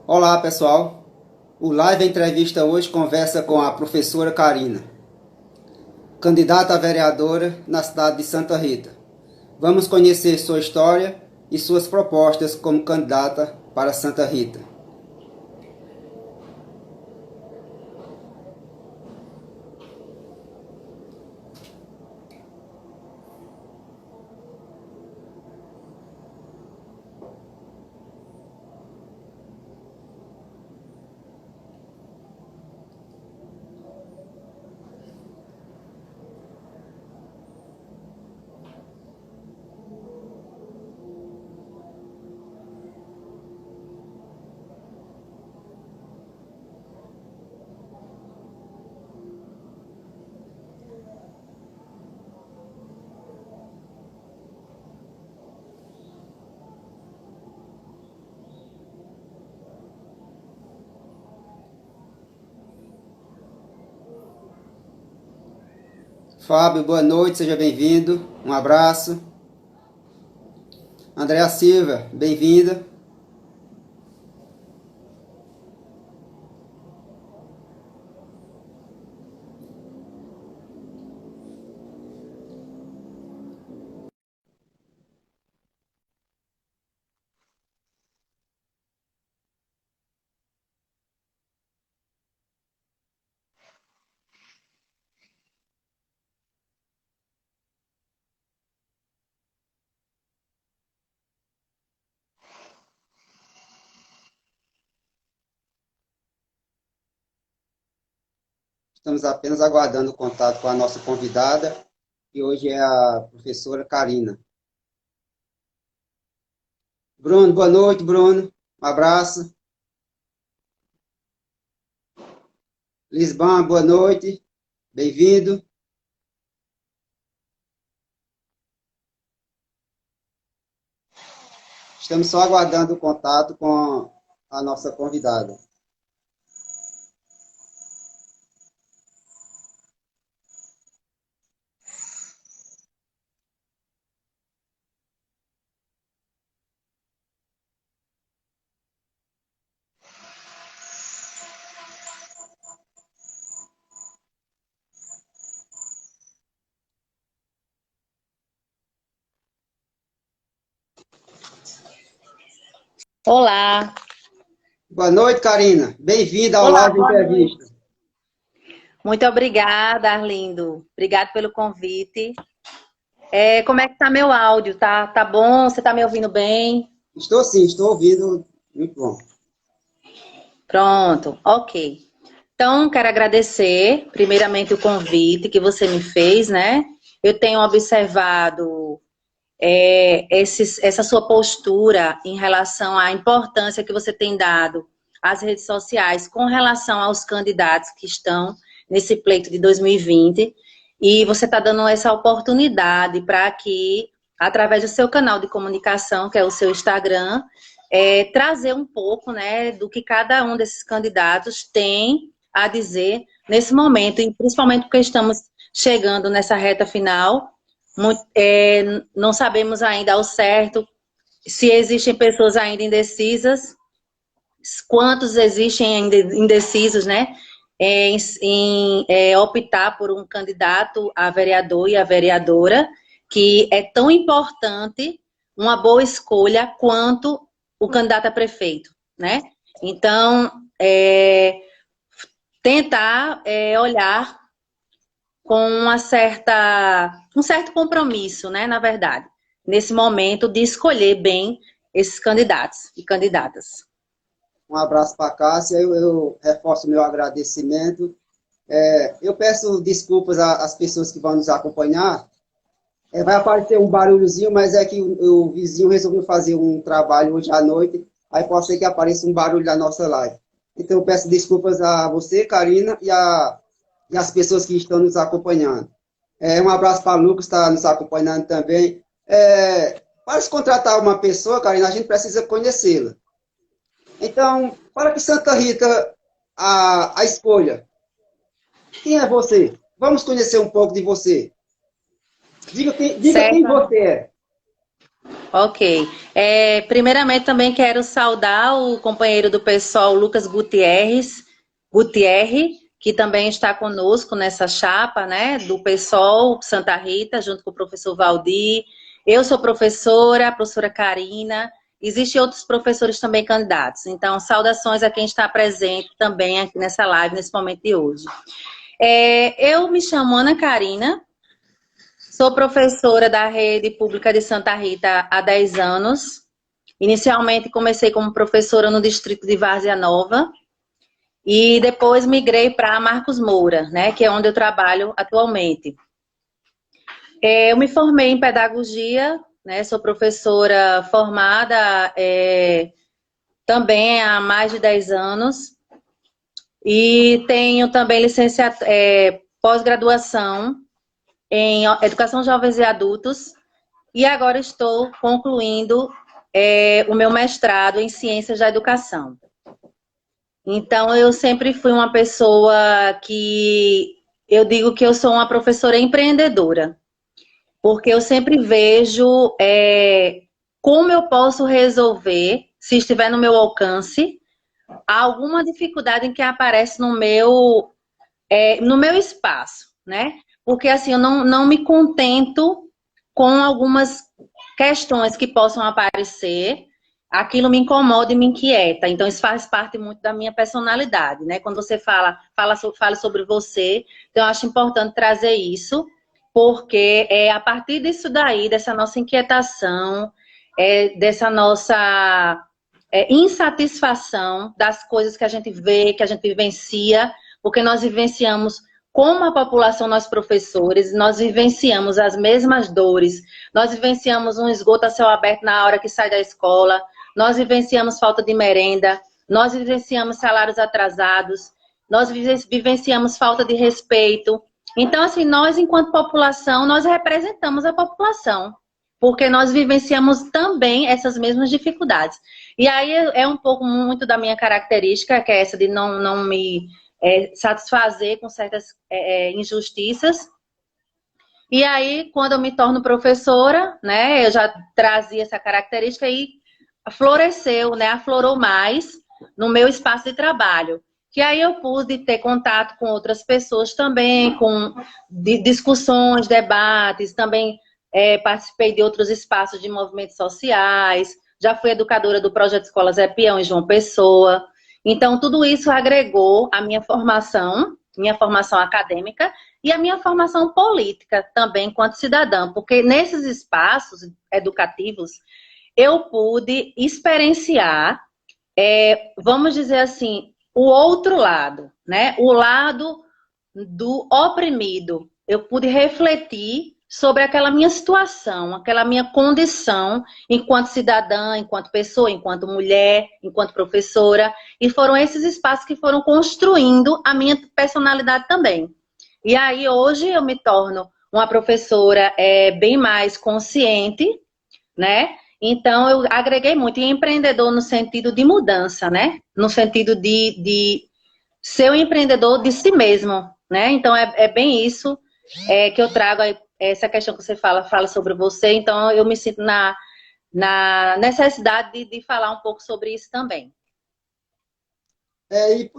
Olá, pessoal. O Live Entrevista hoje conversa com a professora Karina, candidata a vereadora na cidade de Santa Rita. Vamos conhecer sua história e suas propostas como candidata para Santa Rita. Fábio, boa noite, seja bem-vindo. Um abraço. Andréa Silva, bem-vinda. Estamos apenas aguardando o contato com a nossa convidada, que hoje é a professora Karina. Bruno, boa noite, Bruno. Um abraço. Lisban, boa noite. Bem-vindo. Estamos só aguardando o contato com a nossa convidada. Olá. Boa noite, Karina. Bem-vinda ao Olá, Live boa Entrevista. noite. Muito obrigada, Arlindo. Obrigado pelo convite. Como é que tá meu áudio? Tá bom? Você tá me ouvindo bem? Estou sim, estou ouvindo. Muito bom. Pronto, ok. Então, quero agradecer, primeiramente, o convite que você me fez, né? Eu tenho observado essa sua postura em relação à importância que você tem dado às redes sociais com relação aos candidatos que estão nesse pleito de 2020. E você está dando essa oportunidade para que, através do seu canal de comunicação, que é o seu Instagram, trazer um pouco, né, do que cada um desses candidatos tem a dizer nesse momento, e principalmente porque estamos chegando nessa reta final. Não sabemos ainda ao certo se existem pessoas ainda indecisas, quantos existem ainda indecisos, né? Em optar por um candidato a vereador e a vereadora, que é tão importante uma boa escolha quanto o candidato a prefeito, né? Então, tentar olhar com um certo compromisso, né, na verdade, nesse momento de escolher bem esses candidatos e candidatas. Um abraço para a Cássia. Eu reforço meu agradecimento. Eu peço desculpas às pessoas que vão nos acompanhar. Vai aparecer um barulhozinho, mas é que o vizinho resolveu fazer um trabalho hoje à noite. Aí pode ser que apareça um barulho da nossa live. Então, eu peço desculpas a você, Karina, e as pessoas que estão nos acompanhando. Um abraço para o Lucas, que está nos acompanhando também. Para se contratar uma pessoa, Karina, a gente precisa conhecê-la. Então, para que Santa Rita a escolha, quem é você? Vamos conhecer um pouco de você. Diga quem Certo. você é. Ok. Primeiramente, também quero saudar o companheiro do pessoal, Lucas Gutierrez, que também está conosco nessa chapa, né, do PSOL Santa Rita, junto com o professor Valdir. Eu sou professora, a professora Karina. Existem outros professores também candidatos. Então, saudações a quem está presente também aqui nessa live, nesse momento de hoje. Eu me chamo Ana Karina, sou professora da Rede Pública de Santa Rita há 10 anos. Inicialmente comecei como professora no distrito de Várzea Nova e depois migrei para Marcos Moura, né, que é onde eu trabalho atualmente. Eu me formei em pedagogia, né, sou professora formada também há mais de 10 anos e tenho também pós-graduação em Educação Jovens e Adultos e agora estou concluindo o meu mestrado em Ciências da Educação. Então, eu sempre fui uma pessoa que eu digo que eu sou uma professora empreendedora, porque eu sempre vejo como eu posso resolver, se estiver no meu alcance, alguma dificuldade que aparece no meu espaço, né? Porque assim, eu não me contento com algumas questões que possam aparecer, aquilo me incomoda e me inquieta. Então, isso faz parte muito da minha personalidade, né? Quando você fala sobre você, então eu acho importante trazer isso, porque é a partir disso daí, dessa nossa inquietação, dessa nossa insatisfação das coisas que a gente vê, que a gente vivencia, porque nós vivenciamos como a população, nós professores, nós vivenciamos as mesmas dores, nós vivenciamos um esgoto a céu aberto na hora que sai da escola, nós vivenciamos falta de merenda, nós vivenciamos salários atrasados, nós vivenciamos falta de respeito. Então, assim, nós, enquanto população, nós representamos a população, porque nós vivenciamos também essas mesmas dificuldades. E aí é um pouco muito da minha característica, que é essa de não me satisfazer com certas injustiças. E aí, quando eu me torno professora, né, eu já trazia essa característica e floresceu, né, aflorou mais no meu espaço de trabalho. Que aí eu pude ter contato com outras pessoas também, com discussões, debates, também participei de outros espaços de movimentos sociais, já fui educadora do Projeto Escola Zé Peão em João Pessoa. Então, tudo isso agregou a minha formação acadêmica e a minha formação política também, enquanto cidadã, porque nesses espaços educativos eu pude experienciar, vamos dizer assim, o outro lado, né? O lado do oprimido. Eu pude refletir sobre aquela minha situação, aquela minha condição enquanto cidadã, enquanto pessoa, enquanto mulher, enquanto professora. E foram esses espaços que foram construindo a minha personalidade também. E aí hoje eu me torno uma professora bem mais consciente, né? Então eu agreguei muito. E empreendedor no sentido de mudança, né? No sentido de ser um empreendedor de si mesmo, né? Então é bem isso que eu trago aí, essa questão que você fala sobre você, então eu me sinto na necessidade de falar um pouco sobre isso também. E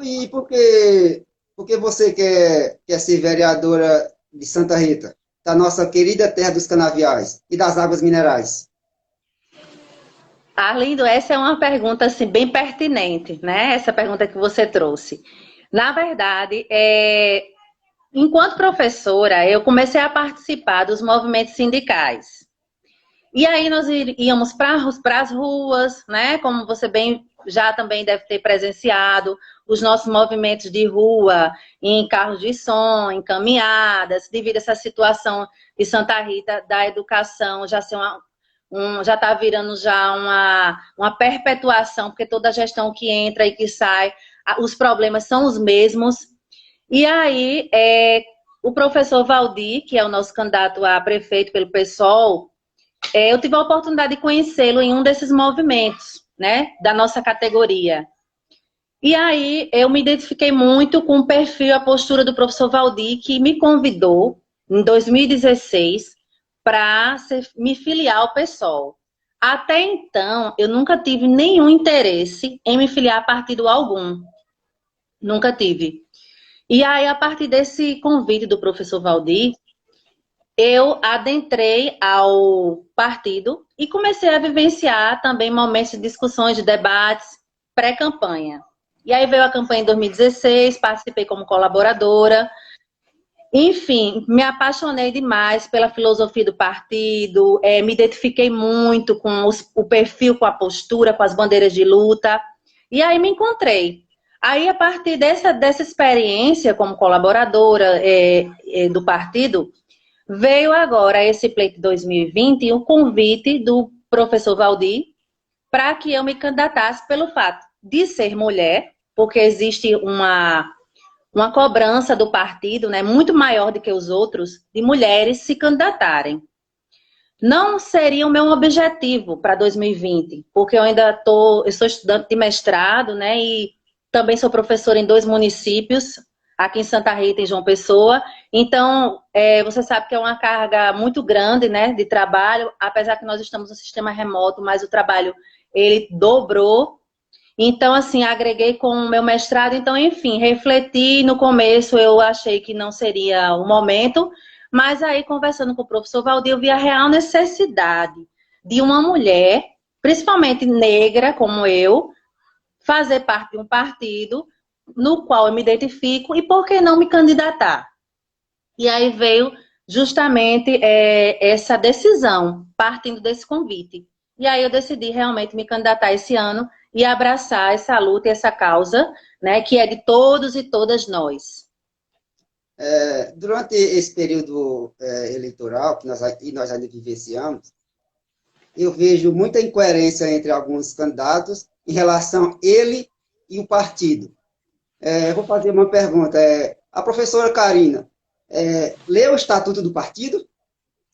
porque você quer ser vereadora de Santa Rita, da nossa querida terra dos canaviais e das águas minerais? Arlindo, essa é uma pergunta assim, bem pertinente, né? Essa pergunta que você trouxe. Na verdade, enquanto professora, eu comecei a participar dos movimentos sindicais. E aí nós íamos para as ruas, né? Como você bem já também deve ter presenciado, os nossos movimentos de rua, em carros de som, em caminhadas, devido a essa situação de Santa Rita, da educação, já ser já está virando já uma perpetuação, porque toda gestão que entra e que sai, os problemas são os mesmos. E aí, o professor Valdir, que é o nosso candidato a prefeito pelo PSOL, eu tive a oportunidade de conhecê-lo em um desses movimentos, né, da nossa categoria. E aí, eu me identifiquei muito com o perfil, a postura do professor Valdir, que me convidou, em 2016, para me filiar ao PSOL. Até então, eu nunca tive nenhum interesse em me filiar a partido algum. Nunca tive. E aí, a partir desse convite do professor Valdir, eu adentrei ao partido e comecei a vivenciar também momentos de discussões, de debates, pré-campanha. E aí veio a campanha em 2016, participei como colaboradora. Enfim, me apaixonei demais pela filosofia do partido, me identifiquei muito com o perfil, com a postura, com as bandeiras de luta. E aí me encontrei. Aí, a partir dessa experiência como colaboradora do partido, veio agora esse pleito 2020 o convite do professor Valdir para que eu me candidatasse pelo fato de ser mulher, porque existe uma cobrança do partido, né, muito maior do que os outros, de mulheres se candidatarem. Não seria o meu objetivo para 2020, porque eu sou estudante de mestrado, né, e também sou professora em 2 municípios, aqui em Santa Rita e João Pessoa. Então, você sabe que é uma carga muito grande, né, de trabalho, apesar que nós estamos no sistema remoto, mas o trabalho, ele dobrou. Então, assim, agreguei com o meu mestrado. Então, enfim, refleti. No começo, eu achei que não seria o momento, mas aí, conversando com o professor Valdir, eu vi a real necessidade de uma mulher, principalmente negra, como eu, fazer parte de um partido no qual eu me identifico e por que não me candidatar? E aí veio justamente essa decisão, partindo desse convite. E aí eu decidi realmente me candidatar esse ano e abraçar essa luta e essa causa, né, que é de todos e todas nós. Durante esse período eleitoral que nós ainda vivenciamos, eu vejo muita incoerência entre alguns candidatos em relação a ele e o partido. Eu vou fazer uma pergunta. A professora Karina leu o Estatuto do Partido?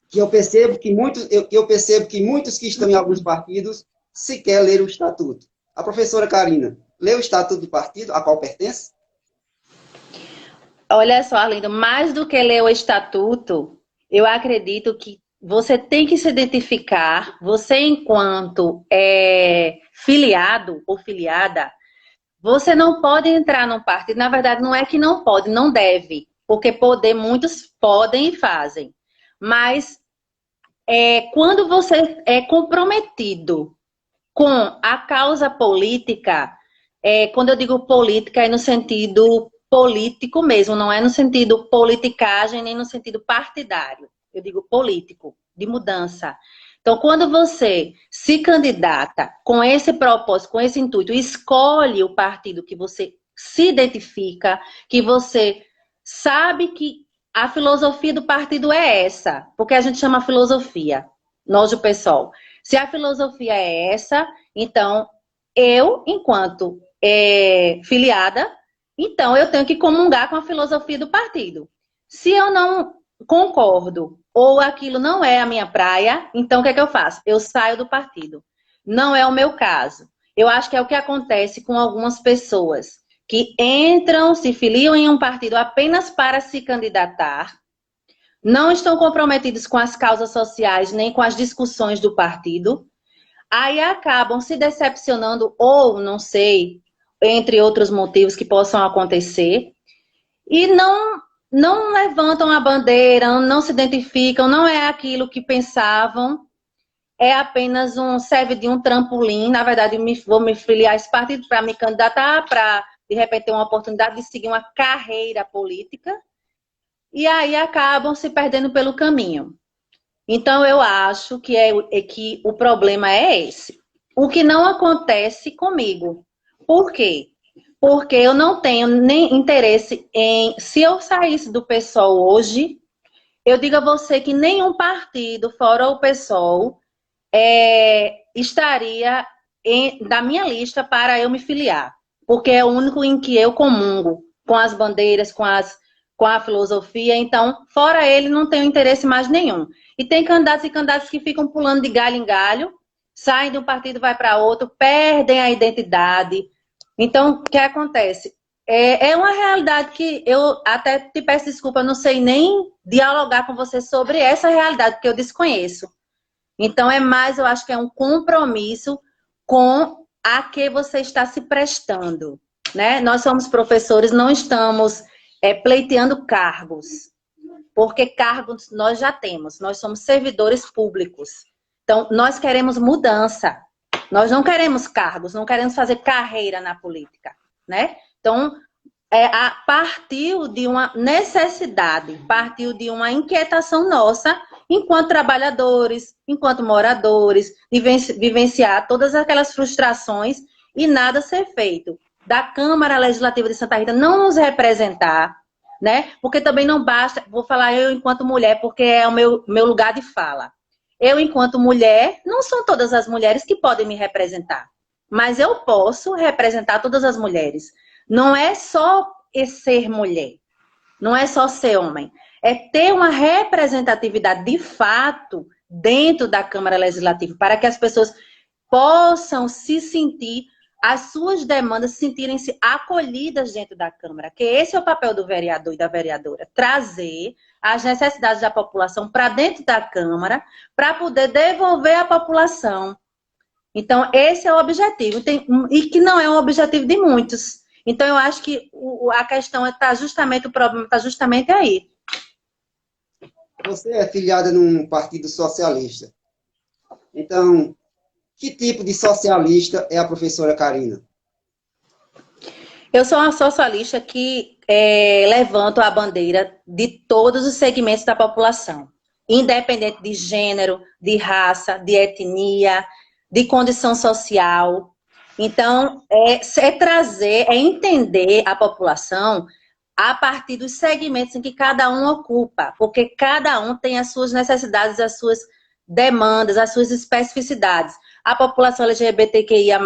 Que eu percebo que muitos que estão em alguns partidos sequer leram o Estatuto. A professora Karina leu o Estatuto do Partido, a qual pertence? Olha só, Arlindo, mais do que ler o Estatuto, eu acredito que você tem que se identificar, você enquanto filiado ou filiada, você não pode entrar num partido. Na verdade, não é que não pode, não deve. Porque poder, muitos podem e fazem. Mas quando você é comprometido com a causa política, quando eu digo política, é no sentido político mesmo, não é no sentido politicagem, nem no sentido partidário. Eu digo político, de mudança. Então, quando você se candidata com esse propósito, com esse intuito, escolhe o partido que você se identifica, que você sabe que a filosofia do partido é essa, porque a gente chama filosofia, nós o PSOL. Se a filosofia é essa, então eu, enquanto filiada, então eu tenho que comungar com a filosofia do partido. Se eu não concordo ou aquilo não é a minha praia, então o que é que eu faço? Eu saio do partido. Não é o meu caso. Eu acho que é o que acontece com algumas pessoas que entram, se filiam em um partido apenas para se candidatar, não estão comprometidos com as causas sociais nem com as discussões do partido, aí acabam se decepcionando ou, não sei, entre outros motivos que possam acontecer, e não levantam a bandeira, não se identificam, não é aquilo que pensavam, é apenas serve de um trampolim. Na verdade, vou me filiar a esse partido para me candidatar, para, de repente, ter uma oportunidade de seguir uma carreira política, e aí acabam se perdendo pelo caminho. Então, eu acho que o problema é esse. O que não acontece comigo. Por quê? Porque eu não tenho nem interesse em... Se eu saísse do PSOL hoje, eu digo a você que nenhum partido, fora o PSOL, estaria da minha lista para eu me filiar. Porque é o único em que eu comungo com as bandeiras, com a filosofia. Então, fora ele, não tenho interesse mais nenhum. E tem candidatos e candidatas que ficam pulando de galho em galho, saem de um partido, vai para outro, perdem a identidade. Então, o que acontece? É uma realidade que eu até te peço desculpa, não sei nem dialogar com você sobre essa realidade, porque eu desconheço. Então, é mais, eu acho que é um compromisso com a que você está se prestando, né? Nós somos professores, não estamos pleiteando cargos, porque cargos nós já temos, nós somos servidores públicos. Então, nós queremos mudança, nós não queremos cargos, não queremos fazer carreira na política, né? Então, partiu de uma necessidade, partiu de uma inquietação nossa, enquanto trabalhadores, enquanto moradores, vivenciar todas aquelas frustrações e nada ser feito. Da Câmara Legislativa de Santa Rita não nos representar, né? Porque também não basta, vou falar eu enquanto mulher, porque é o meu lugar de fala. Eu, enquanto mulher, não são todas as mulheres que podem me representar, mas eu posso representar todas as mulheres. Não é só ser mulher, não é só ser homem, é ter uma representatividade de fato dentro da Câmara Legislativa, para que as pessoas possam se sentir, as suas demandas sentirem-se acolhidas dentro da Câmara, que esse é o papel do vereador e da vereadora, trazer as necessidades da população para dentro da Câmara, para poder devolver à população. Então, esse é o objetivo, e que não é um objetivo de muitos. Então, eu acho que a questão está justamente, o problema está justamente aí. Você é filiada num partido socialista. Então, que tipo de socialista é a professora Karina? Eu sou uma socialista que levanto a bandeira de todos os segmentos da população, independente de gênero, de raça, de etnia, de condição social. Então, é entender a população a partir dos segmentos em que cada um ocupa, porque cada um tem as suas necessidades, as suas demandas, as suas especificidades. A população LGBTQIA+,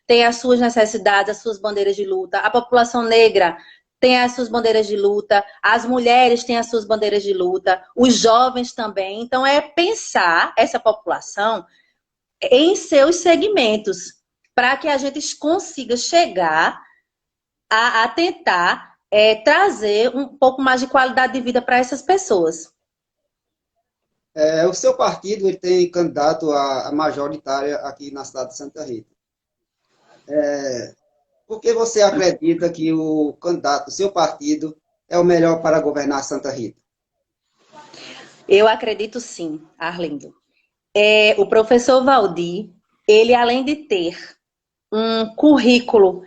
tem as suas necessidades, as suas bandeiras de luta. A população negra tem as suas bandeiras de luta. As mulheres têm as suas bandeiras de luta. Os jovens também. Então, é pensar essa população em seus segmentos, para que a gente consiga chegar a tentar trazer um pouco mais de qualidade de vida para essas pessoas. O seu partido ele tem candidato a majoritária aqui na cidade de Santa Rita. Por que você acredita que o candidato do seu partido é o melhor para governar Santa Rita? Eu acredito sim, Arlindo. O professor Valdir, ele além de ter um currículo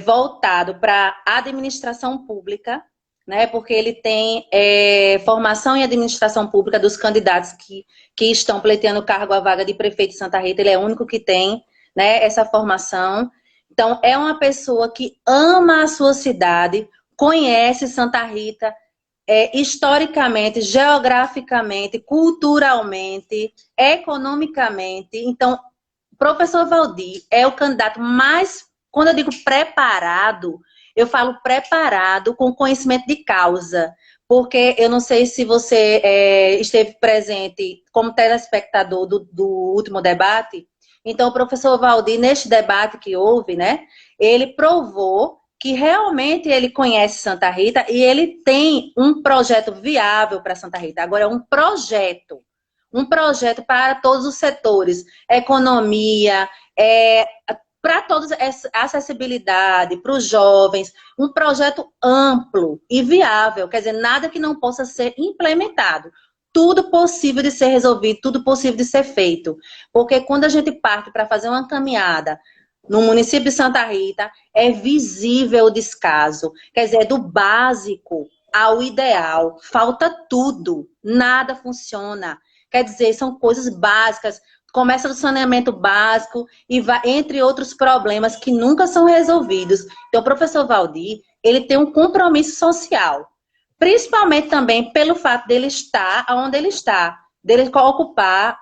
voltado para a administração pública, né, porque ele tem formação em administração pública dos candidatos que estão pleiteando o cargo à vaga de prefeito de Santa Rita, ele é o único que tem, né, essa formação. Então, é uma pessoa que ama a sua cidade, conhece Santa Rita, historicamente, geograficamente, culturalmente, economicamente. Então, o professor Valdir é o candidato mais, quando eu digo preparado, eu falo preparado com conhecimento de causa, porque eu não sei se você esteve presente como telespectador do último debate. Então, o professor Valdir, neste debate que houve, né, ele provou que realmente ele conhece Santa Rita e ele tem um projeto viável para Santa Rita. Agora, é um projeto para todos os setores, economia, para todos, acessibilidade, para os jovens, um projeto amplo e viável, quer dizer, nada que não possa ser implementado. Tudo possível de ser resolvido, tudo possível de ser feito. Porque quando a gente parte para fazer uma caminhada no município de Santa Rita, é visível o descaso. Quer dizer, do básico ao ideal, falta tudo, nada funciona. Quer dizer, são coisas básicas, começa do saneamento básico e vai, entre outros problemas que nunca são resolvidos. Então, o professor Valdir, ele tem um compromisso social, principalmente também pelo fato dele estar onde ele está, dele ocupar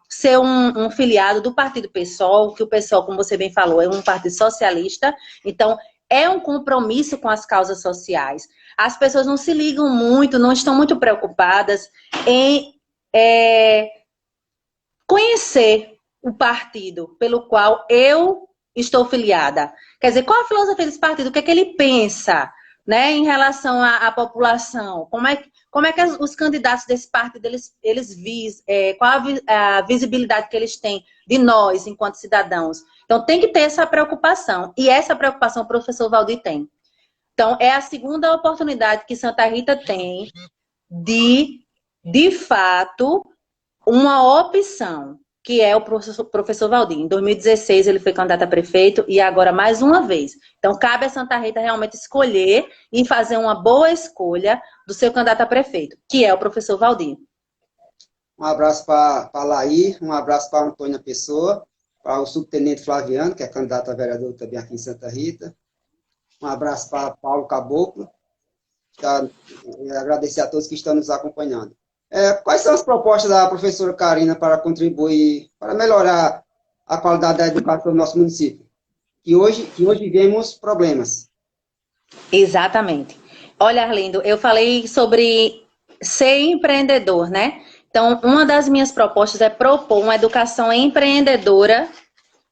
ser um filiado do Partido PSOL, que o PSOL, como você bem falou, é um partido socialista, então é um compromisso com as causas sociais. As pessoas não se ligam muito, não estão muito preocupadas em conhecer o partido pelo qual eu estou filiada. Quer dizer, qual a filosofia desse partido? O que é que ele pensa? né, em relação à população? Como é que os candidatos desse partido, qual a visibilidade que eles têm de nós, enquanto cidadãos? Então, tem que ter essa preocupação. E essa preocupação o professor Valdir tem. Então, é a segunda oportunidade que Santa Rita tem de fato, uma opção, que é o professor Valdir. Em 2016, ele foi candidato a prefeito e agora mais uma vez. Então, cabe a Santa Rita realmente escolher e fazer uma boa escolha do seu candidato a prefeito, que é o professor Valdir. Um abraço para a Laí, um abraço para a Antônia Pessoa, para o subtenente Flaviano, que é candidato a vereador também aqui em Santa Rita. Um abraço para Paulo Caboclo. Agradecer a todos que estão nos acompanhando. Quais são as propostas da professora Karina para contribuir, para melhorar a qualidade da educação do nosso município? Que hoje vivemos problemas. Exatamente. Olha, Arlindo, eu falei sobre ser empreendedor, né? Então, uma das minhas propostas é propor uma educação empreendedora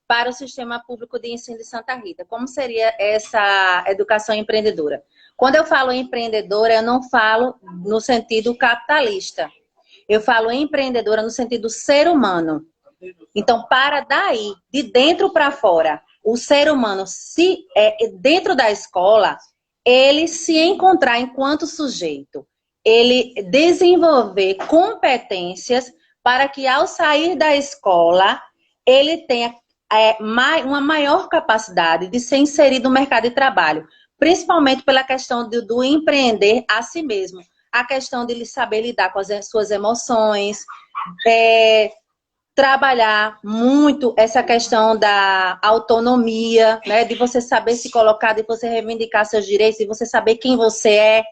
para o Sistema Público de Ensino de Santa Rita. Como seria essa educação empreendedora? Quando eu falo empreendedora, eu não falo no sentido capitalista. Eu falo empreendedora no sentido ser humano. Então, para daí, de dentro para fora, o ser humano, dentro da escola, ele se encontrar enquanto sujeito, ele desenvolver competências para que, ao sair da escola, ele tenha uma maior capacidade de ser inserido no mercado de trabalho, principalmente pela questão do empreender a si mesmo, a questão de ele saber lidar com as suas emoções, trabalhar muito essa questão da autonomia, né, de você saber se colocar, de você reivindicar seus direitos, de você saber quem você é,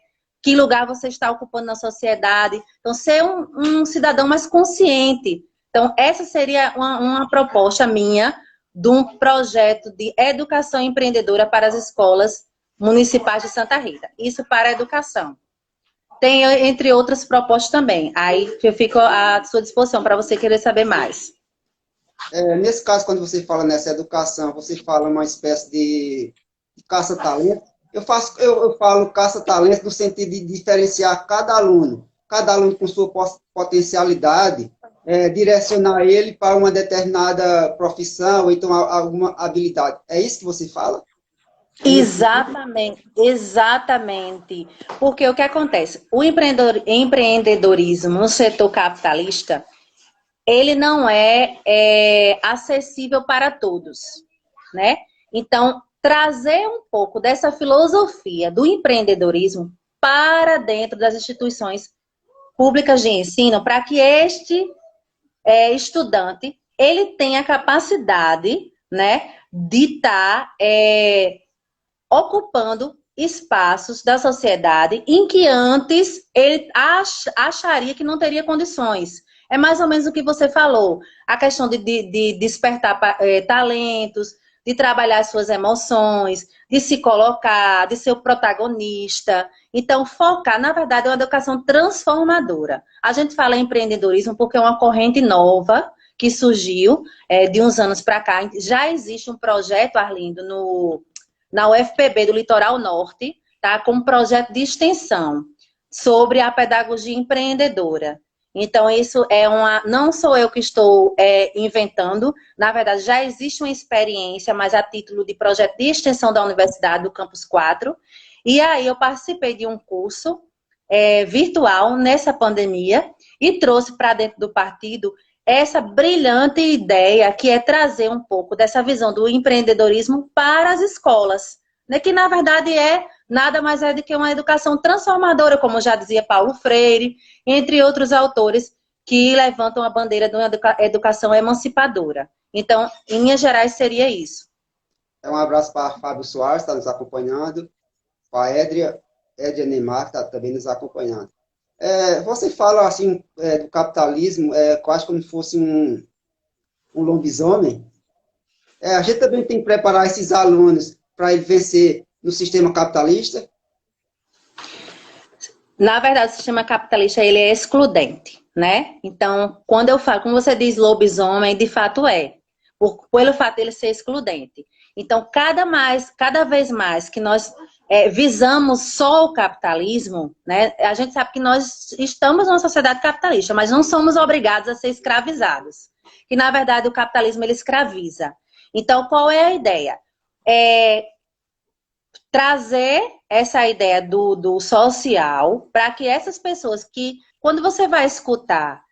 que lugar você está ocupando na sociedade. Então, ser um cidadão mais consciente. Então, essa seria uma proposta minha de um projeto de educação empreendedora para as escolas municipais de Santa Rita. Isso para a educação. Tem, entre outras propostas também. Aí eu fico à sua disposição para você querer saber mais. Nesse caso, quando você fala nessa educação, você fala uma espécie de caça-talento. Eu falo caça-talento no sentido de diferenciar cada aluno com sua potencialidade, direcionar ele para uma determinada profissão, ou então alguma habilidade. É isso que você fala? Exatamente, exatamente. Porque o que acontece? O empreendedorismo no setor capitalista, ele não é acessível para todos, né? Então, trazer um pouco dessa filosofia do empreendedorismo para dentro das instituições públicas de ensino, para que este estudante, ele tenha capacidade, né, de estar ocupando espaços da sociedade em que antes ele acharia que não teria condições. É mais ou menos o que você falou, a questão de despertar talentos, de trabalhar as suas emoções, de se colocar, de ser o protagonista. Então, focar, na verdade, é uma educação transformadora. A gente fala em empreendedorismo porque é uma corrente nova que surgiu de uns anos para cá. Já existe um projeto, Arlindo, na UFPB do Litoral Norte, tá, com um projeto de extensão sobre a pedagogia empreendedora. Então, isso não sou eu que estou inventando, na verdade, já existe uma experiência, mas a título de projeto de extensão da Universidade do Campus 4, e aí eu participei de um curso virtual nessa pandemia e trouxe para dentro do partido essa brilhante ideia que é trazer um pouco dessa visão do empreendedorismo para as escolas, né? Que na verdade nada mais do que uma educação transformadora, como já dizia Paulo Freire, entre outros autores que levantam a bandeira de uma educação emancipadora. Então, em linhas gerais, seria isso. Um abraço para Fábio Soares, que está nos acompanhando, para a Edria Neymar, que está também nos acompanhando. Você fala assim do capitalismo, quase como se fosse um lobisomem. A gente também tem que preparar esses alunos para ele vencer no sistema capitalista. Na verdade, o sistema capitalista ele é excludente, né? Então, quando eu falo, como você diz lobisomem, de fato pelo fato de ele ser excludente. Então, cada vez mais que nós visamos só o capitalismo, né? A gente sabe que nós estamos numa sociedade capitalista, mas não somos obrigados a ser escravizados. Que, na verdade, o capitalismo, ele escraviza. Então, qual é a ideia? Trazer essa ideia do social para que essas pessoas que, quando você vai escutar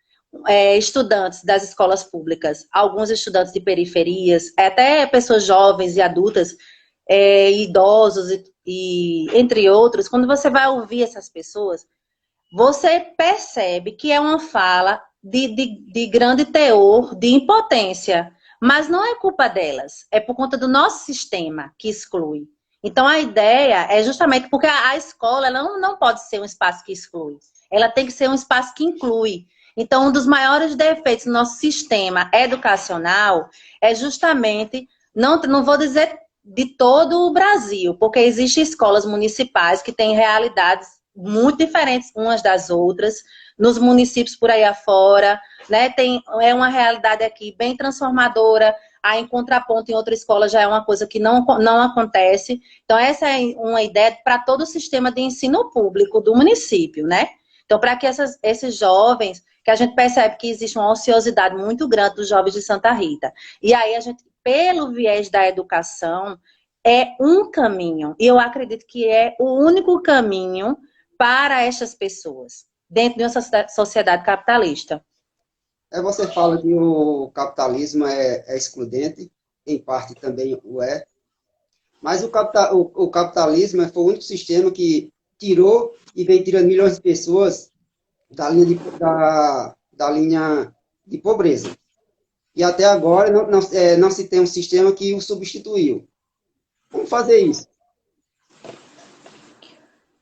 estudantes das escolas públicas, alguns estudantes de periferias, até pessoas jovens e adultas, idosos e entre outros, quando você vai ouvir essas pessoas, você percebe que é uma fala de grande teor, de impotência, mas não é culpa delas, é por conta do nosso sistema que exclui. Então, a ideia é justamente porque a escola ela não pode ser um espaço que exclui, ela tem que ser um espaço que inclui. Então, um dos maiores defeitos do nosso sistema educacional é justamente, não vou dizer de todo o Brasil, porque existem escolas municipais que têm realidades muito diferentes umas das outras, nos municípios por aí afora, né? É uma realidade aqui bem transformadora, em contraponto em outra escola já é uma coisa que não acontece. Então, essa é uma ideia para todo o sistema de ensino público do município, né? Então, para que esses jovens, que a gente percebe que existe uma ociosidade muito grande dos jovens de Santa Rita, e aí a gente, pelo viés da educação, é um caminho, e eu acredito que é o único caminho para estas pessoas, dentro de uma sociedade capitalista. Você fala que o capitalismo é excludente, em parte também o é, mas o capitalismo foi o único sistema que tirou e vem tirando milhões de pessoas da linha de pobreza. E até agora não se tem um sistema que o substituiu. Como fazer isso?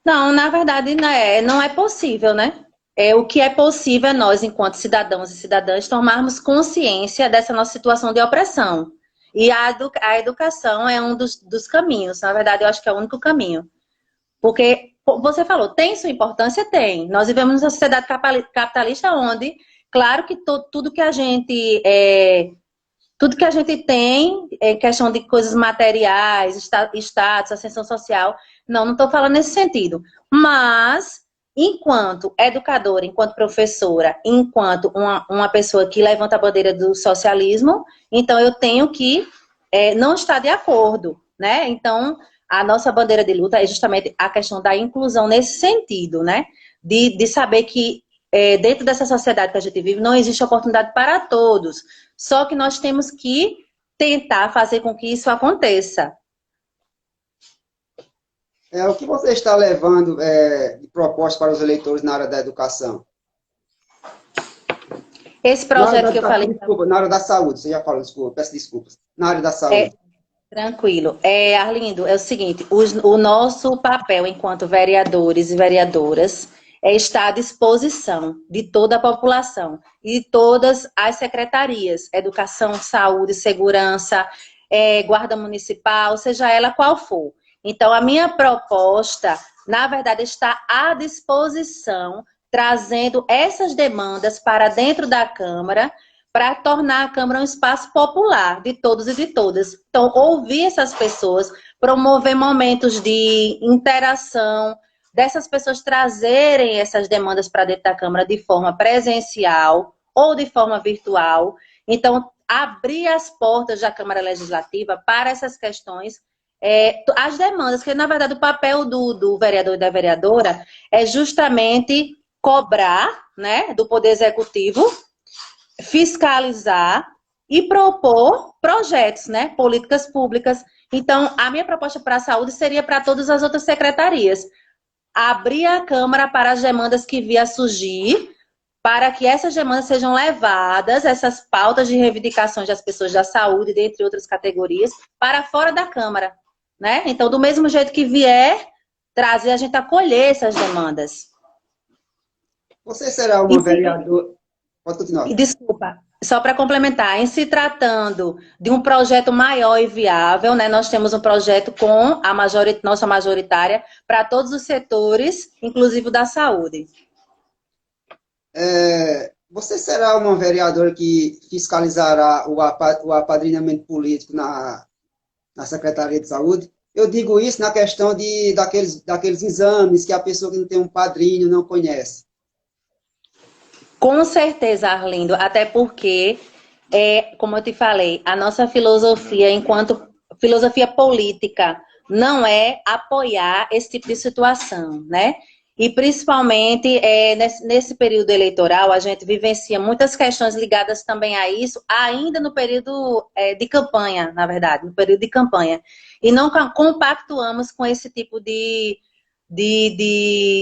Não, na verdade não é possível, né? O que é possível é nós, enquanto cidadãos e cidadãs, tomarmos consciência dessa nossa situação de opressão. E a educação é um dos caminhos. Na verdade, eu acho que é o único caminho. Porque você falou, tem sua importância? Tem. Nós vivemos numa sociedade capitalista onde, claro que tudo que a gente tem é questão de coisas materiais, status, ascensão social. Não estou falando nesse sentido. Mas, enquanto educadora, enquanto professora, enquanto uma pessoa que levanta a bandeira do socialismo, então eu tenho que não estar de acordo, né? Então, a nossa bandeira de luta é justamente a questão da inclusão nesse sentido, né? De saber que dentro dessa sociedade que a gente vive não existe oportunidade para todos. Só que nós temos que tentar fazer com que isso aconteça. O que você está levando de proposta para os eleitores na área da educação? Esse projeto que eu falei... Desculpa, na área da saúde, você já falou, desculpa, peço desculpas. Na área da saúde. Tranquilo. Arlindo, é o seguinte, o nosso papel enquanto vereadores e vereadoras é estar à disposição de toda a população e de todas as secretarias, educação, saúde, segurança, guarda municipal, seja ela qual for. Então, a minha proposta, na verdade, está à disposição, trazendo essas demandas para dentro da Câmara, para tornar a Câmara um espaço popular de todos e de todas. Então, ouvir essas pessoas, promover momentos de interação, dessas pessoas trazerem essas demandas para dentro da Câmara de forma presencial ou de forma virtual. Então, abrir as portas da Câmara Legislativa para essas questões, as demandas, que na verdade o papel do vereador e da vereadora é justamente cobrar, né, do Poder Executivo, fiscalizar e propor projetos, né, políticas públicas. Então, a minha proposta para a saúde seria para todas as outras secretarias. Abrir a Câmara para as demandas que vier a surgir, para que essas demandas sejam levadas, essas pautas de reivindicações das pessoas da saúde, dentre outras categorias, para fora da Câmara, né? Então, do mesmo jeito que vier, trazer a gente acolher essas demandas. Você será uma vereadora... Pode continuar. Desculpa, só para complementar, em se tratando de um projeto maior e viável, né, nós temos um projeto com a nossa majoritária para todos os setores, inclusive da saúde. Você será uma vereadora que fiscalizará o apadrinhamento político na Secretaria de Saúde? Eu digo isso na questão daqueles exames que a pessoa que não tem um padrinho não conhece. Com certeza, Arlindo, até porque, como eu te falei, a nossa filosofia, enquanto filosofia política, não é apoiar esse tipo de situação, né? E principalmente nesse período eleitoral, a gente vivencia muitas questões ligadas também a isso, ainda no período de campanha, na verdade, no período de campanha. E não compactuamos com esse tipo de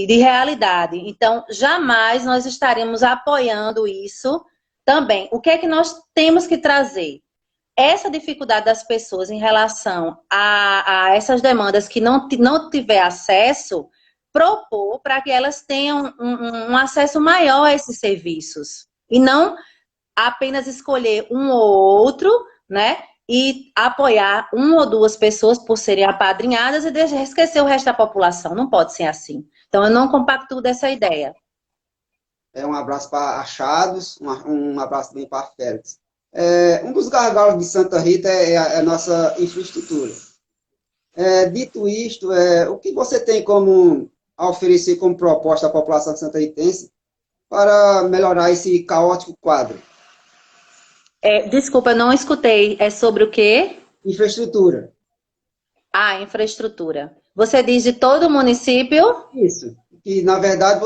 realidade. Então, jamais nós estaremos apoiando isso também. O que é que nós temos que trazer? Essa dificuldade das pessoas em relação a essas demandas que não tiver acesso, propor para que elas tenham um acesso maior a esses serviços. E não apenas escolher um ou outro, né? E apoiar uma ou duas pessoas por serem apadrinhadas e esquecer o resto da população. Não pode ser assim. Então, eu não compactuo dessa ideia. Um abraço para Achados, um abraço também para Félix. Um dos gargalos de Santa Rita é a nossa infraestrutura. Dito isto, o que você tem a oferecer como proposta à população santaritense para melhorar esse caótico quadro? Desculpa, eu não escutei. É sobre o quê? Infraestrutura. Ah, infraestrutura. Você diz de todo o município? Isso. Que, na verdade,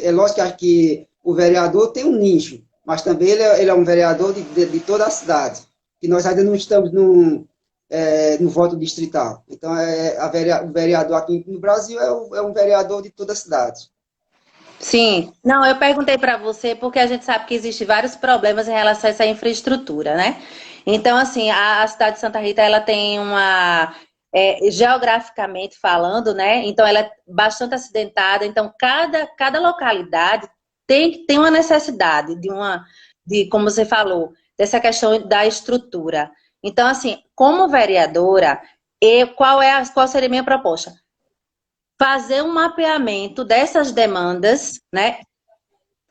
é lógico que o vereador tem um nicho, mas também ele é um vereador de toda a cidade. E nós ainda não estamos no voto distrital. Então, o vereador aqui no Brasil é um vereador de toda a cidade. Sim. Não, eu perguntei para você porque a gente sabe que existem vários problemas em relação a essa infraestrutura, né? Então, assim, a cidade de Santa Rita, ela tem geograficamente falando, né? Então, ela é bastante acidentada. Então, cada localidade tem uma necessidade como você falou, dessa questão da estrutura. Então, assim, como vereadora, qual seria a minha proposta? Fazer um mapeamento dessas demandas, né?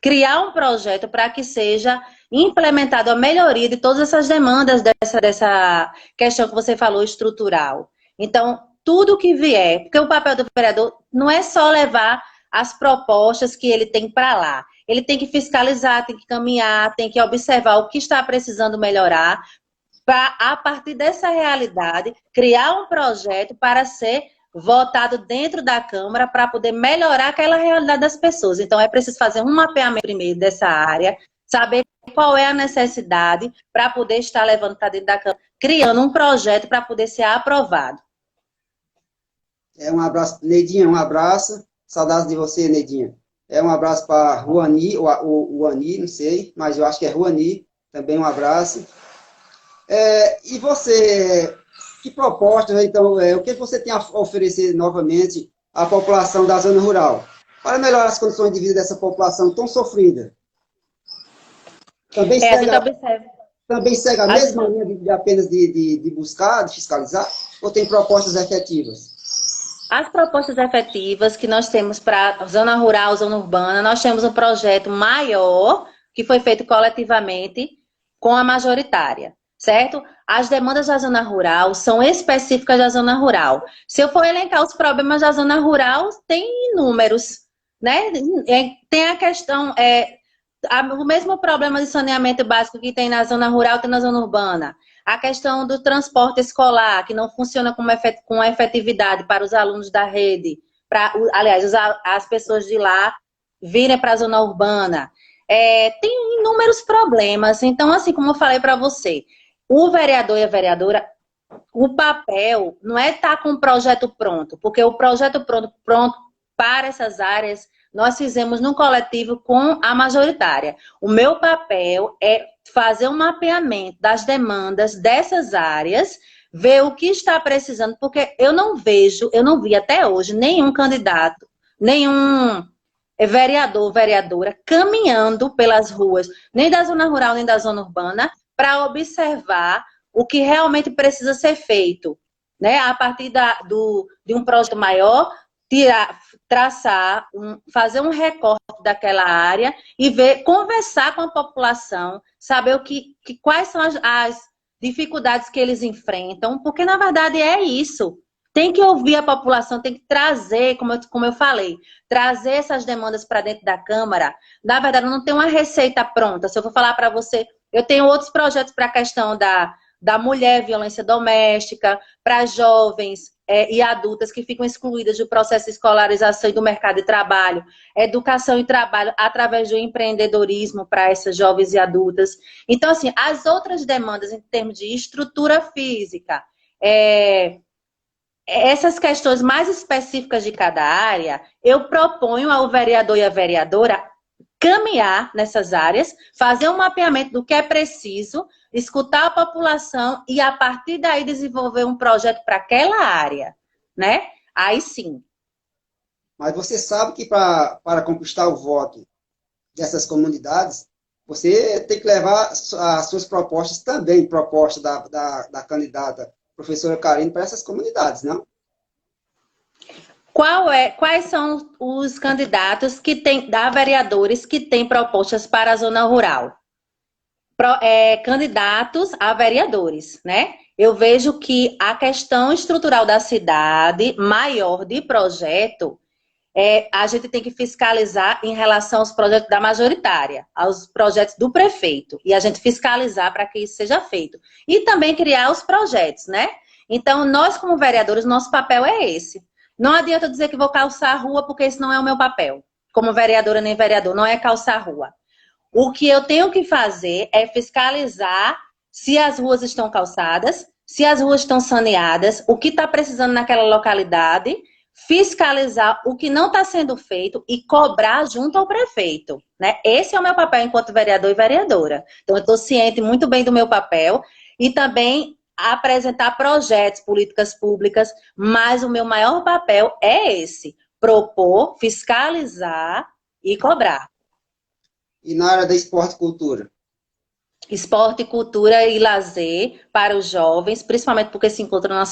Criar um projeto para que seja implementado a melhoria de todas essas demandas dessa questão que você falou, estrutural. Então, tudo que vier, porque o papel do vereador não é só levar as propostas que ele tem para lá. Ele tem que fiscalizar, tem que caminhar, tem que observar o que está precisando melhorar, para, a partir dessa realidade, criar um projeto para ser votado dentro da Câmara para poder melhorar aquela realidade das pessoas. Então, é preciso fazer um mapeamento primeiro dessa área, saber qual é a necessidade para poder estar levando para dentro da Câmara, criando um projeto para poder ser aprovado. Um abraço, Neidinha, um abraço. Saudades de você, Neidinha. Um abraço para Ruani, o Ani, não sei, mas eu acho que é Ruani, também um abraço. E você, que propostas, então, o que você tem a oferecer novamente à população da zona rural, para melhorar as condições de vida dessa população tão sofrida? Também segue a mesma linha de apenas de buscar, de fiscalizar, ou tem propostas efetivas? As propostas efetivas que nós temos para zona rural, zona urbana, nós temos um projeto maior que foi feito coletivamente com a majoritária, certo? As demandas da zona rural são específicas da zona rural. Se eu for elencar os problemas da zona rural, tem inúmeros, né? Tem a questão, o mesmo problema de saneamento básico que tem na zona rural, tem na zona urbana. A questão do transporte escolar, que não funciona com efetividade para os alunos da rede, aliás, as pessoas de lá virem para a zona urbana. Tem inúmeros problemas. Então, assim como eu falei para você, o vereador e a vereadora, o papel não é estar com o projeto pronto, porque o projeto pronto para essas áreas nós fizemos no coletivo com a majoritária. O meu papel é fazer um mapeamento das demandas dessas áreas, ver o que está precisando, porque eu não vi até hoje nenhum candidato, nenhum vereador, vereadora caminhando pelas ruas, nem da zona rural, nem da zona urbana, para observar o que realmente precisa ser feito, né? A partir de um projeto maior, fazer um recorte daquela área e conversar com a população, saber quais são as dificuldades que eles enfrentam, porque na verdade é isso. tem que ouvir a população, tem que trazer, como eu falei, trazer essas demandas para dentro da Câmara. Na verdade, não tem uma receita pronta. Se eu for falar para você, eu tenho outros projetos para a questão da mulher, violência doméstica, para jovens e adultas que ficam excluídas do processo de escolarização e do mercado de trabalho, educação e trabalho através do empreendedorismo para essas jovens e adultas. Então, assim, as outras demandas em termos de estrutura física, essas questões mais específicas de cada área, eu proponho ao vereador e à vereadora caminhar nessas áreas, fazer um mapeamento do que é preciso, escutar a população e, a partir daí, desenvolver um projeto para aquela área, né? Aí sim. Mas você sabe que para conquistar o voto dessas comunidades, você tem que levar as suas propostas também, proposta da candidata professora Karine, para essas comunidades, não? Quais são os candidatos que tem, vereadores que têm propostas para a zona rural? Candidatos a vereadores, né? Eu vejo que a questão estrutural da cidade, maior de projeto, a gente tem que fiscalizar em relação aos projetos da majoritária, aos projetos do prefeito, e a gente fiscalizar para que isso seja feito. E também criar os projetos, né? Então, nós como vereadores, nosso papel é esse. Não adianta dizer que vou calçar a rua, porque esse não é o meu papel. Como vereadora nem vereador, não é calçar a rua. O que eu tenho que fazer é fiscalizar se as ruas estão calçadas, se as ruas estão saneadas, o que está precisando naquela localidade, fiscalizar o que não está sendo feito e cobrar junto ao prefeito, né? Esse é o meu papel enquanto vereador e vereadora. Então, eu estou ciente muito bem do meu papel e também apresentar projetos, políticas públicas, mas o meu maior papel é esse: propor, fiscalizar e cobrar. E na área da esporte e cultura? Esporte, cultura e lazer para os jovens, principalmente porque se encontram na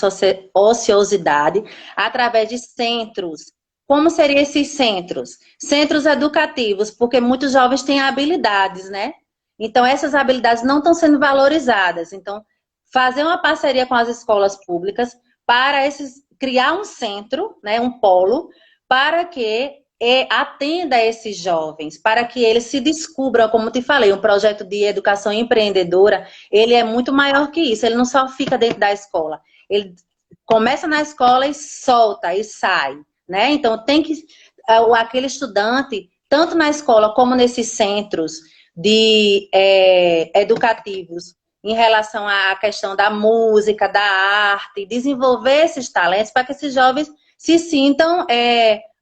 ociosidade, através de centros. Como seriam esses centros? Centros educativos, porque muitos jovens têm habilidades, né? Então, essas habilidades não estão sendo valorizadas. Então, fazer uma parceria com as escolas públicas para criar um centro, né, um polo, para que atenda a esses jovens, para que eles se descubram, como te falei, um projeto de educação empreendedora, ele é muito maior que isso, ele não só fica dentro da escola, ele começa na escola e solta, e sai, né? Então, tem que, aquele estudante, tanto na escola como nesses centros educativos, em relação à questão da música, da arte, desenvolver esses talentos para que esses jovens se sintam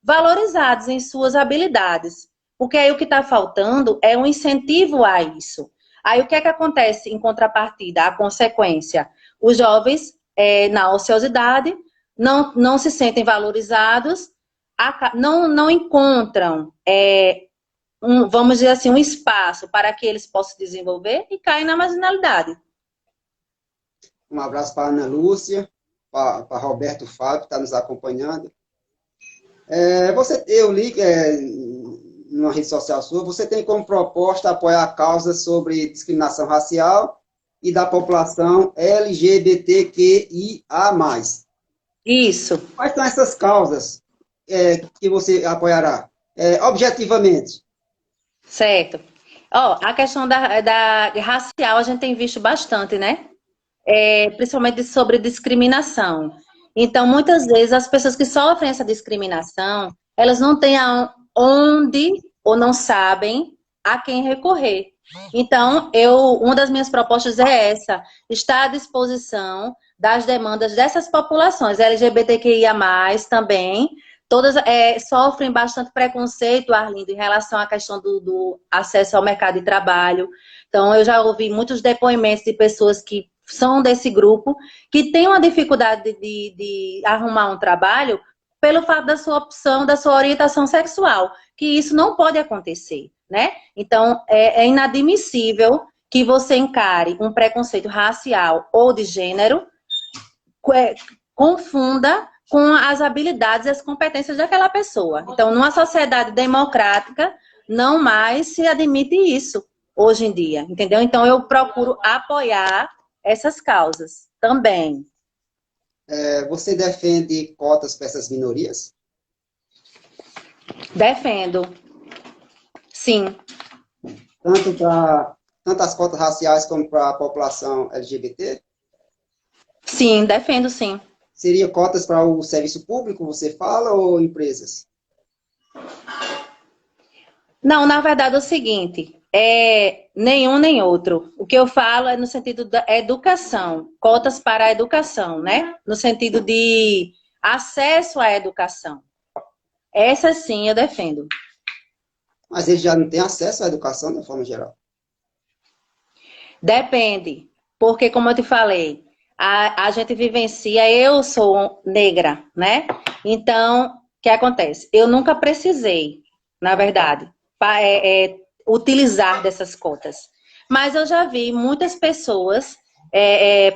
valorizados em suas habilidades. Porque aí o que está faltando é um incentivo a isso. Aí o que é que acontece em contrapartida? A consequência, os jovens na ociosidade não se sentem valorizados, não encontram, vamos dizer assim, um espaço para que eles possam desenvolver e caem na marginalidade. Um abraço para a Ana Lúcia, para Roberto Fábio, que está nos acompanhando. Eu li numa rede social sua, você tem como proposta apoiar causas sobre discriminação racial e da população LGBTQIA+. Isso. Quais são essas causas que você apoiará? Objetivamente. Certo. A questão da racial a gente tem visto bastante, né? Principalmente sobre discriminação. Então, muitas vezes, as pessoas que sofrem essa discriminação, elas não têm onde ou não sabem a quem recorrer. Então, uma das minhas propostas é essa: estar à disposição das demandas dessas populações, LGBTQIA+, também. Todas sofrem bastante preconceito, Arlindo, em relação à questão do acesso ao mercado de trabalho. Então, eu já ouvi muitos depoimentos de pessoas que são desse grupo, que têm uma dificuldade de arrumar um trabalho pelo fato da sua opção, da sua orientação sexual, que isso não pode acontecer, né? Então, é inadmissível que você encare um preconceito racial ou de gênero, confunda com as habilidades e as competências daquela pessoa. Então, numa sociedade democrática, não mais se admite isso hoje em dia, entendeu? Então, eu procuro apoiar essas causas também. Você defende cotas para essas minorias? Defendo. Sim. Tanto as cotas raciais como para a população LGBT? Sim, defendo sim. Seria cotas para o serviço público, você fala, ou empresas? Não, na verdade é o seguinte, nenhum nem outro. O que eu falo é no sentido da educação, cotas para a educação, né? No sentido de acesso à educação. Essa sim eu defendo. Mas eles já não têm acesso à educação de forma geral. Depende, porque como eu te falei, a gente vivencia, eu sou negra, né? Então, o que acontece? Eu nunca precisei, na verdade, utilizar dessas cotas. Mas eu já vi muitas pessoas,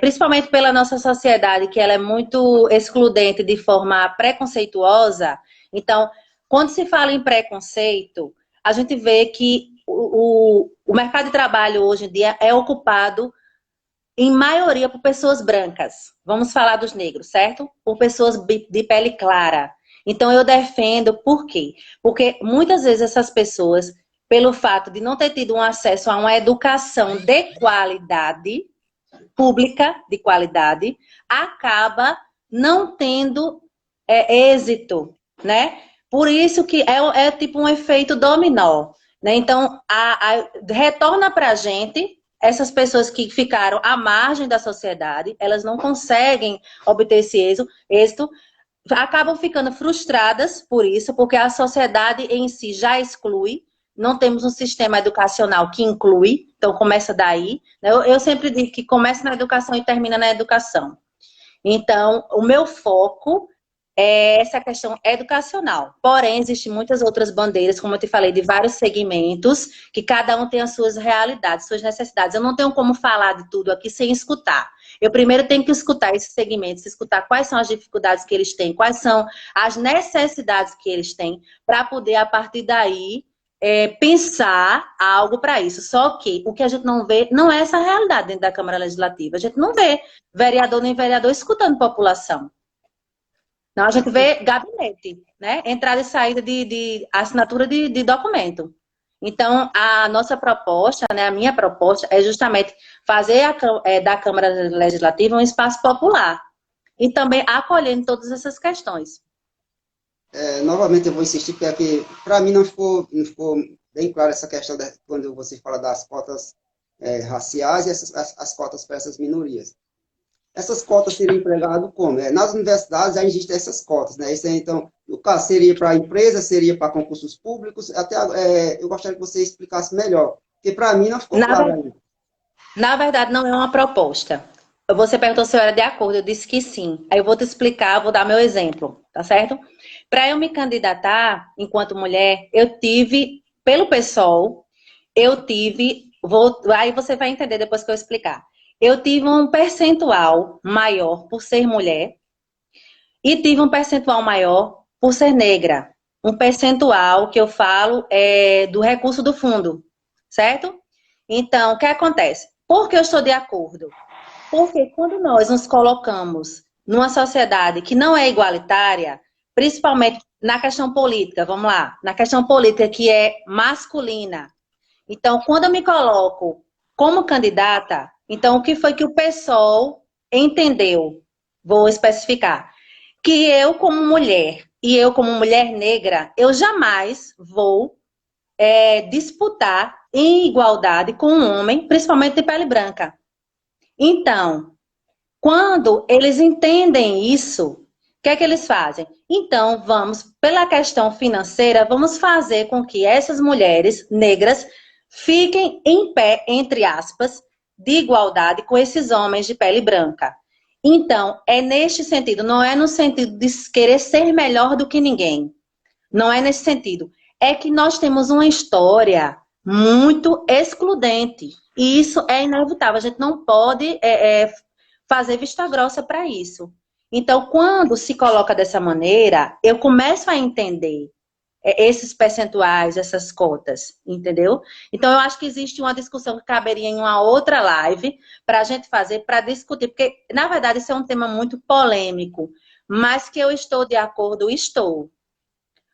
principalmente pela nossa sociedade, que ela é muito excludente de forma preconceituosa. Então, quando se fala em preconceito, a gente vê que o mercado de trabalho hoje em dia é ocupado em maioria por pessoas brancas. Vamos falar dos negros, certo? Por pessoas de pele clara. Então eu defendo, por quê? Porque muitas vezes essas pessoas, pelo fato de não ter tido um acesso a uma educação de qualidade, pública de qualidade, acaba não tendo êxito, né? Por isso que é tipo um efeito dominó, né? Então, retorna para a gente essas pessoas que ficaram à margem da sociedade, elas não conseguem obter esse êxito, acabam ficando frustradas por isso, porque a sociedade em si já exclui, não temos um sistema educacional que inclui, então começa daí. Eu sempre digo que começa na educação e termina na educação. Então, o meu foco é essa questão educacional. Porém, existem muitas outras bandeiras, como eu te falei, de vários segmentos, que cada um tem as suas realidades, suas necessidades. Eu não tenho como falar de tudo aqui sem escutar. Eu primeiro tenho que escutar esses segmentos, escutar quais são as dificuldades que eles têm, quais são as necessidades que eles têm, para poder, a partir daí, pensar algo para isso. Só que o que a gente não vê não é essa realidade dentro da Câmara Legislativa. A gente não vê vereador nem vereador escutando população. Não, a gente vê gabinete, né? Entrada e saída de assinatura de documento. Então, a nossa proposta, né, a minha proposta, é justamente fazer da Câmara Legislativa um espaço popular. E também acolhendo todas essas questões. Novamente eu vou insistir, porque aqui, para mim não ficou bem claro essa questão quando você fala das cotas raciais e as cotas para essas minorias. Essas cotas seriam empregadas como? Nas universidades já existem essas cotas, né? Isso aí, então, no caso, seria para empresas, seria para concursos públicos, até eu gostaria que você explicasse melhor, porque para mim não ficou claro ainda. Na verdade, não é uma proposta. Você perguntou se eu era de acordo, eu disse que sim. Aí eu vou te explicar, vou dar meu exemplo, tá certo? Para eu me candidatar enquanto mulher, eu tive, pelo PSOL, aí você vai entender depois que eu explicar. Eu tive um percentual maior por ser mulher e tive um percentual maior por ser negra. Um percentual que eu falo é do recurso do fundo, certo? Então, o que acontece? Por que eu estou de acordo? Porque quando nós nos colocamos numa sociedade que não é igualitária, principalmente na questão política, vamos lá, na questão política que é masculina. Então, quando eu me coloco como candidata, então o que foi que o PSOL entendeu? Vou especificar. Que eu como mulher e eu como mulher negra, eu jamais vou disputar em igualdade com um homem, principalmente de pele branca. Então, quando eles entendem isso, o que é que eles fazem? Então, vamos, pela questão financeira, vamos fazer com que essas mulheres negras fiquem em pé, entre aspas, de igualdade com esses homens de pele branca. Então, é neste sentido, não é no sentido de querer ser melhor do que ninguém. Não é nesse sentido. É que nós temos uma história muito excludente. E isso é inevitável. A gente não pode fazer vista grossa para isso. Então, quando se coloca dessa maneira, eu começo a entender esses percentuais, essas cotas, entendeu? Então, eu acho que existe uma discussão que caberia em uma outra live para a gente fazer, para discutir, porque, na verdade, isso é um tema muito polêmico, mas que eu estou de acordo, estou,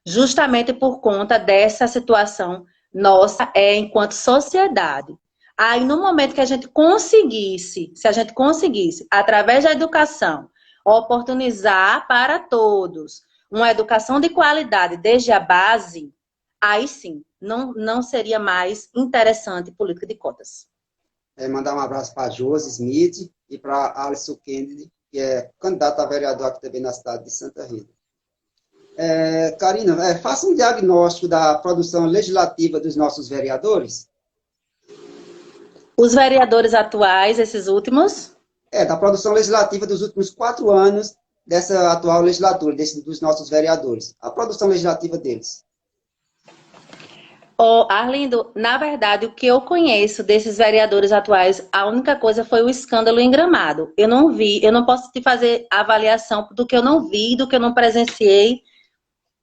justamente por conta dessa situação nossa, enquanto sociedade. Aí, no momento que a gente conseguisse, se a gente conseguisse, através da educação, oportunizar para todos uma educação de qualidade desde a base, aí sim, não seria mais interessante política de cotas. Mandar um abraço para a Josi Smith e para Alisson Kennedy, que é candidata a vereador aqui também na cidade de Santa Rita. Karina, faça um diagnóstico da produção legislativa dos nossos vereadores. Os vereadores atuais, esses últimos? Da produção legislativa dos últimos 4 anos dessa atual legislatura, dos nossos vereadores. A produção legislativa deles. Arlindo, na verdade, o que eu conheço desses vereadores atuais, a única coisa foi o escândalo em Gramado. Eu não vi, eu não posso te fazer avaliação do que eu não vi, do que eu não presenciei.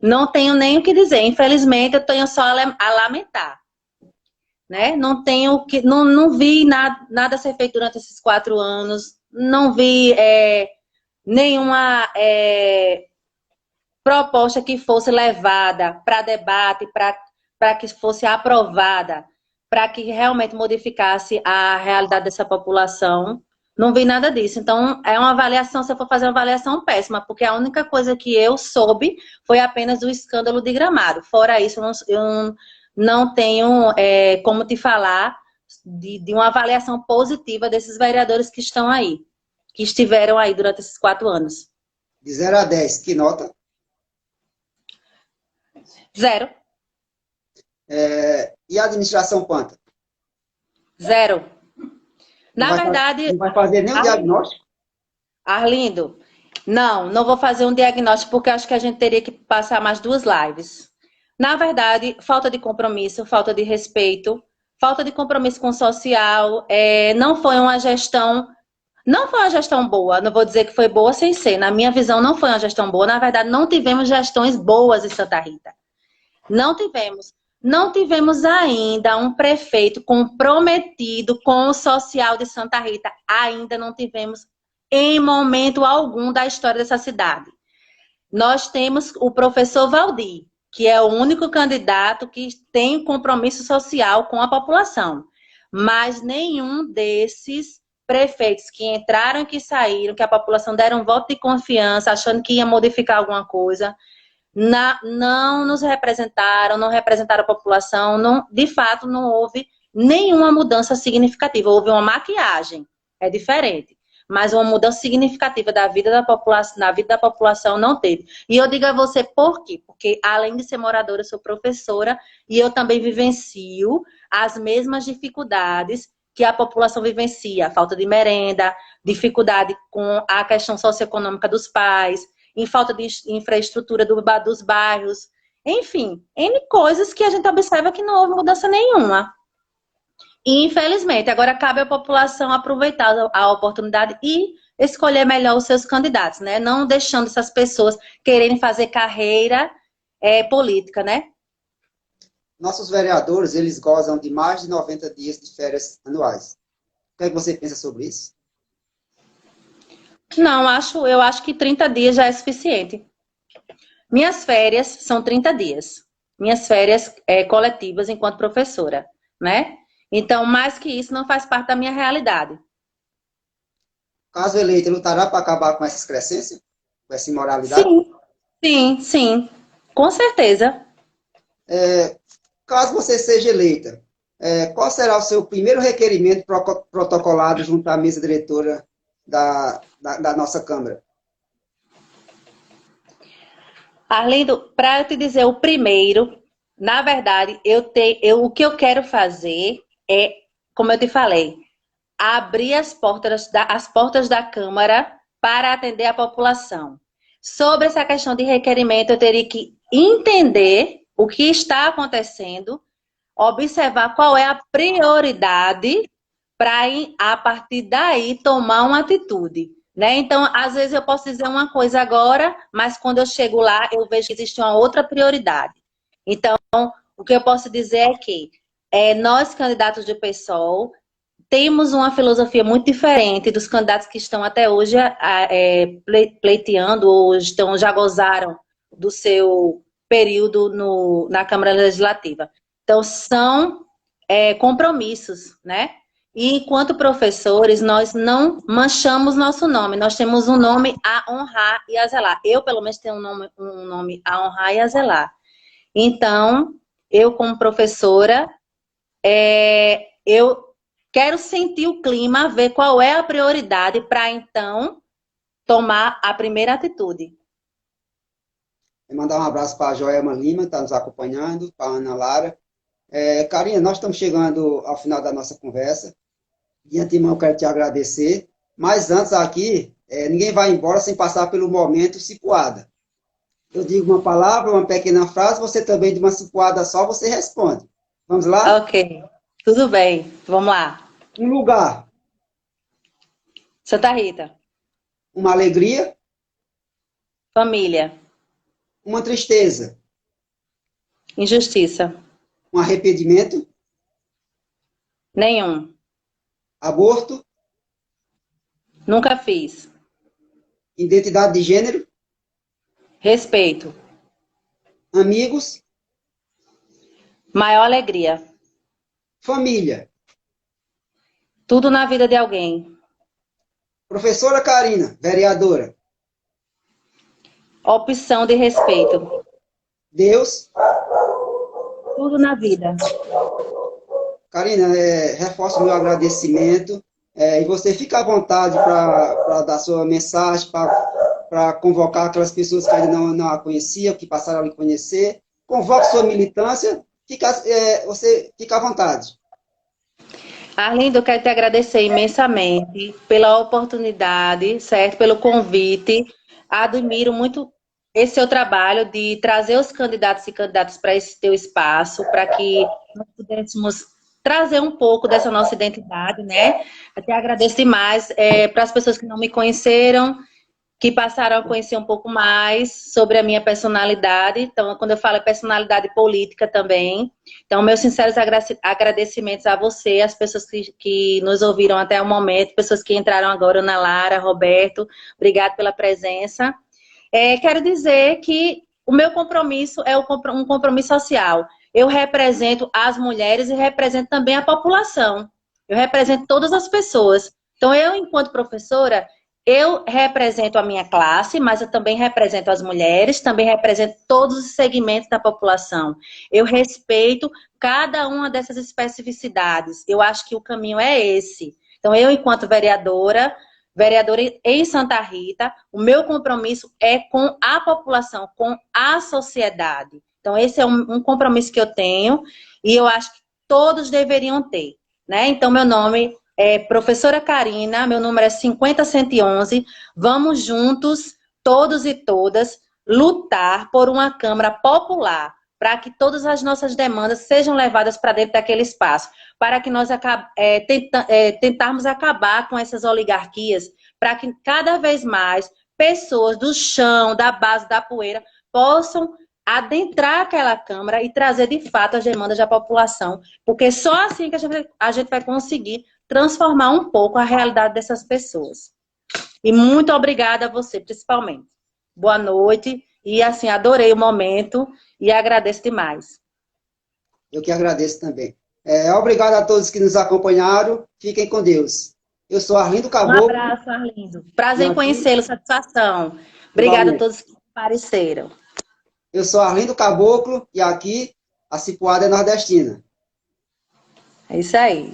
Não tenho nem o que dizer. Infelizmente, eu tenho só a lamentar. Né? Não tenho que, não vi nada ser feito durante esses 4 anos. Não vi nenhuma proposta que fosse levada para debate, para que fosse aprovada, para que realmente modificasse a realidade dessa população. Não vi nada disso. Então, é uma avaliação, se eu for fazer uma avaliação péssima, porque a única coisa que eu soube foi apenas o escândalo de Gramado. Fora isso, eu não tenho como te falar de uma avaliação positiva desses vereadores que estão aí, que estiveram aí durante esses 4 anos. De 0 a 10, que nota? 0. E a administração quanto? 0. Na verdade... Não vai fazer nenhum diagnóstico? Arlindo, não vou fazer um diagnóstico, porque acho que a gente teria que passar mais 2 lives. Na verdade, falta de compromisso, falta de respeito, falta de compromisso com o social, não foi uma gestão boa, não vou dizer que foi boa sem ser, na minha visão não foi uma gestão boa, na verdade não tivemos gestões boas em Santa Rita. Não tivemos ainda um prefeito comprometido com o social de Santa Rita, ainda não tivemos em momento algum da história dessa cidade. Nós temos o professor Valdir, que é o único candidato que tem compromisso social com a população. Mas nenhum desses prefeitos que entraram e que saíram, que a população deram um voto de confiança, achando que ia modificar alguma coisa, não nos representaram, não representaram a população, de fato não houve nenhuma mudança significativa, houve uma maquiagem, é diferente. Mas uma mudança significativa da vida da população, na vida da população não teve. E eu digo a você por quê? Porque além de ser moradora, eu sou professora e eu também vivencio as mesmas dificuldades que a população vivencia. Falta de merenda, dificuldade com a questão socioeconômica dos pais, em falta de infraestrutura dos bairros. Enfim, N coisas que a gente observa que não houve mudança nenhuma. E, infelizmente, agora cabe à população aproveitar a oportunidade e escolher melhor os seus candidatos, né? Não deixando essas pessoas quererem fazer carreira política, né? Nossos vereadores, eles gozam de mais de 90 dias de férias anuais. O que é que você pensa sobre isso? Não, eu acho que 30 dias já é suficiente. Minhas férias são 30 dias. Minhas férias coletivas enquanto professora, né? Então, mais que isso, não faz parte da minha realidade. Caso eleito, lutará para acabar com essa excrescência? Com essa imoralidade? Sim. Com certeza. Caso você seja eleita, qual será o seu primeiro requerimento protocolado junto à mesa diretora da nossa Câmara? Arlindo, para eu te dizer o primeiro, na verdade, o que eu quero fazer como eu te falei, abrir as portas da Câmara para atender a população. Sobre essa questão de requerimento, eu teria que entender o que está acontecendo, observar qual é a prioridade para, a partir daí, tomar uma atitude. Né? Então, às vezes eu posso dizer uma coisa agora, mas quando eu chego lá, eu vejo que existe uma outra prioridade. Então, o que eu posso dizer é que nós, candidatos do PSOL, temos uma filosofia muito diferente dos candidatos que estão até hoje pleiteando ou já gozaram do seu período na Câmara Legislativa. Então, são compromissos, né? E, enquanto professores, nós não manchamos nosso nome. Nós temos um nome a honrar e a zelar. Eu, pelo menos, tenho um nome a honrar e a zelar. Então, eu, como professora, eu quero sentir o clima, ver qual é a prioridade para, então, tomar a primeira atitude. Vou mandar um abraço para a Joelma Lima, que está nos acompanhando, para a Ana Lara. Karina, nós estamos chegando ao final da nossa conversa. De antemão, eu quero te agradecer. Mas antes aqui, ninguém vai embora sem passar pelo momento cipuada. Eu digo uma palavra, uma pequena frase, você também de uma cipuada só, você responde. Vamos lá? Ok, tudo bem. Vamos lá. Um lugar. Santa Rita. Uma alegria. Família. Uma tristeza. Injustiça. Um arrependimento. Nenhum. Aborto. Nunca fiz. Identidade de gênero. Respeito. Amigos. Maior alegria. Família. Tudo na vida de alguém. Professora Karina, vereadora. Opção de respeito. Deus. Tudo na vida. Karina, reforço o meu agradecimento. E você fica à vontade para dar sua mensagem, para convocar aquelas pessoas que ainda não a conheciam, que passaram a lhe conhecer. Convoque sua militância. Você fica à vontade. Arlindo, eu quero te agradecer imensamente pela oportunidade, certo? Pelo convite. Admiro muito esse seu trabalho de trazer os candidatos e candidatas para esse teu espaço, para que nós pudéssemos trazer um pouco dessa nossa identidade, né? Eu te agradeço demais para as pessoas que não me conheceram, que passaram a conhecer um pouco mais sobre a minha personalidade. Então, quando eu falo personalidade política também. Então, meus sinceros agradecimentos a você, as pessoas que nos ouviram até o momento, pessoas que entraram agora, Ana Lara, Roberto, obrigado pela presença. Quero dizer que o meu compromisso é um compromisso social. Eu represento as mulheres e represento também a população. Eu represento todas as pessoas. Então, eu, enquanto professora, eu represento a minha classe, mas eu também represento as mulheres, também represento todos os segmentos da população. Eu respeito cada uma dessas especificidades. Eu acho que o caminho é esse. Então, eu, enquanto vereadora em Santa Rita, o meu compromisso é com a população, com a sociedade. Então, esse é um compromisso que eu tenho e eu acho que todos deveriam ter, né? Então, meu nome professora Karina, meu número é 50111. Vamos juntos, todos e todas, lutar por uma Câmara popular, para que todas as nossas demandas sejam levadas para dentro daquele espaço, para que nós tentarmos acabar com essas oligarquias, para que cada vez mais pessoas do chão, da base, da poeira, possam adentrar aquela Câmara e trazer de fato as demandas da população, porque só assim que a gente vai conseguir transformar um pouco a realidade dessas pessoas. E muito obrigada a você, principalmente. Boa noite. E, assim, adorei o momento e agradeço demais. Eu que agradeço também. Obrigado a todos que nos acompanharam. Fiquem com Deus. Eu sou Arlindo Caboclo. Um abraço, Arlindo. Prazer em conhecê-lo, satisfação. Obrigada a todos que apareceram. Eu sou Arlindo Caboclo e aqui a Cipuada é nordestina. É isso aí.